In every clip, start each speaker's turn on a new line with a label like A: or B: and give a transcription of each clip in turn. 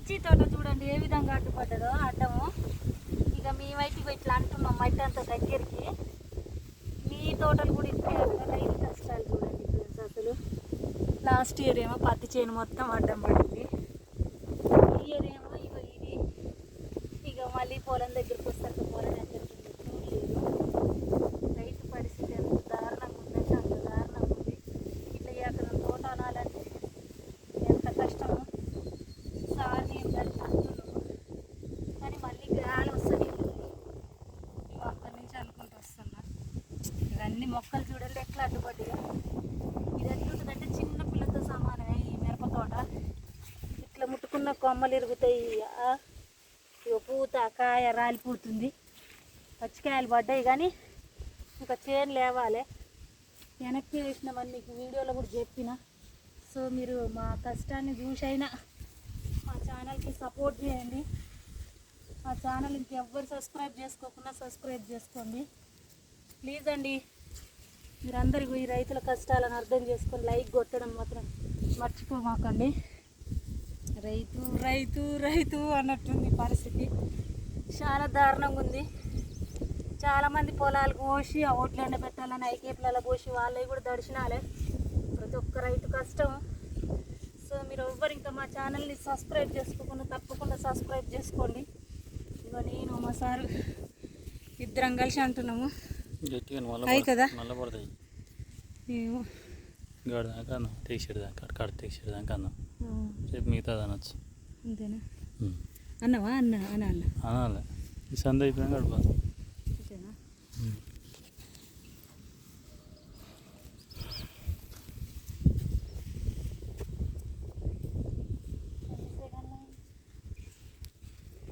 A: మిర్చి తోట చూడండి ఏ విధంగా అడ్డుపడ్డదో అడ్డము. ఇక మేమైతే ఇట్లా అంటున్నాం మట్టి అంత దగ్గరికి. మీ తోటలు కూడా ఇట్లా రైతు కష్టాలు చూడండి ఫ్రెండ్స్. అసలు లాస్ట్ ఇయర్ ఏమో పత్తి చేను మొత్తం అడ్డం పడింది. ఈ ఇయర్ ఏమో ఇక ఇది ఇక మళ్ళీ పొలం దగ్గరికి వస్తారు. పొలం దగ్గరికి లేదు. రైతు పరిస్థితి ఎంత దారుణంగా ఉందంటే అంత దారుణంగా ఉంది. ఇట్లా అక్కడ తోట అనాలంటే ఎంత కష్టము. సార్ నేను కలిసి అంటున్నాము కానీ మళ్ళీ గాలి వస్తుంది. అక్కడి నుంచి అనుకుంటూ వస్తున్నా. ఇవన్నీ మొక్కలు చూడండి ఎట్లా అడ్డుపడ్డాయో. ఇది ఎట్లుంటుందంటే చిన్న పిల్లతో సమానమే ఈ మిరప తోట. ఇట్లా ముట్టుకున్న కొమ్మలు ఇరుగుతాయి. ఇక పూత కాయ రాలిపోతుంది. పచ్చికాయలు పడ్డాయి కానీ ఇంకా చేను లేవాలి. వెనక్కి వేసినామని మీకు వీడియోలో కూడా చెప్పిన. సో మీరు మా కష్టాన్ని చూసైనా మా ఛానల్కి సపోర్ట్ చేయండి. మా ఛానల్ ఇంకెవ్వరు సబ్స్క్రైబ్ చేసుకోకుండా సబ్స్క్రైబ్ చేసుకోండి ప్లీజ్ అండి. మీరందరికీ ఈ రైతుల కష్టాలను అర్థం చేసుకొని లైక్ కొట్టడం మాత్రం మర్చిపోమాకండి. రైతు రైతు రైతు అన్నట్టుంది పరిస్థితి. చాలా దారుణంగా ఉంది. చాలామంది పొలాలు కోసి ఆ ఓట్లు ఎండబెట్టాలని ఐకేపులలో పోసి వాళ్ళవి కూడా దర్శనాలే. ప్రతి ఒక్క రైతు కష్టం. సో మీరు ఎవ్వరు ఇంకా మా ఛానల్ని సబ్స్క్రైబ్ చేసుకోకుండా తప్పకుండా సబ్స్క్రైబ్ చేసుకోండి. ఇక నేను మా సారు ఇద్దరం కలిసి అంటున్నాము అవుతుందా ఏమో
B: దాకా తీసేదాకా కడ తీసేదాకా అన్నాం. రేపు మిగతా అనొచ్చు.
A: అంతేనా అన్నవా అన్న అనాలి
B: అనాలి. ఈ సంద అయిపోయినా గడప
A: అంతేనా.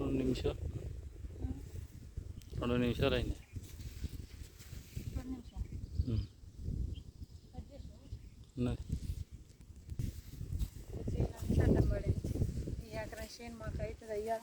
B: రెండు నిమిషాలు అయింది. ఉన్నది
A: చట్టం పడింది. ఈ ఎకరం చేను మాకు అవుతుంది అయ్యా.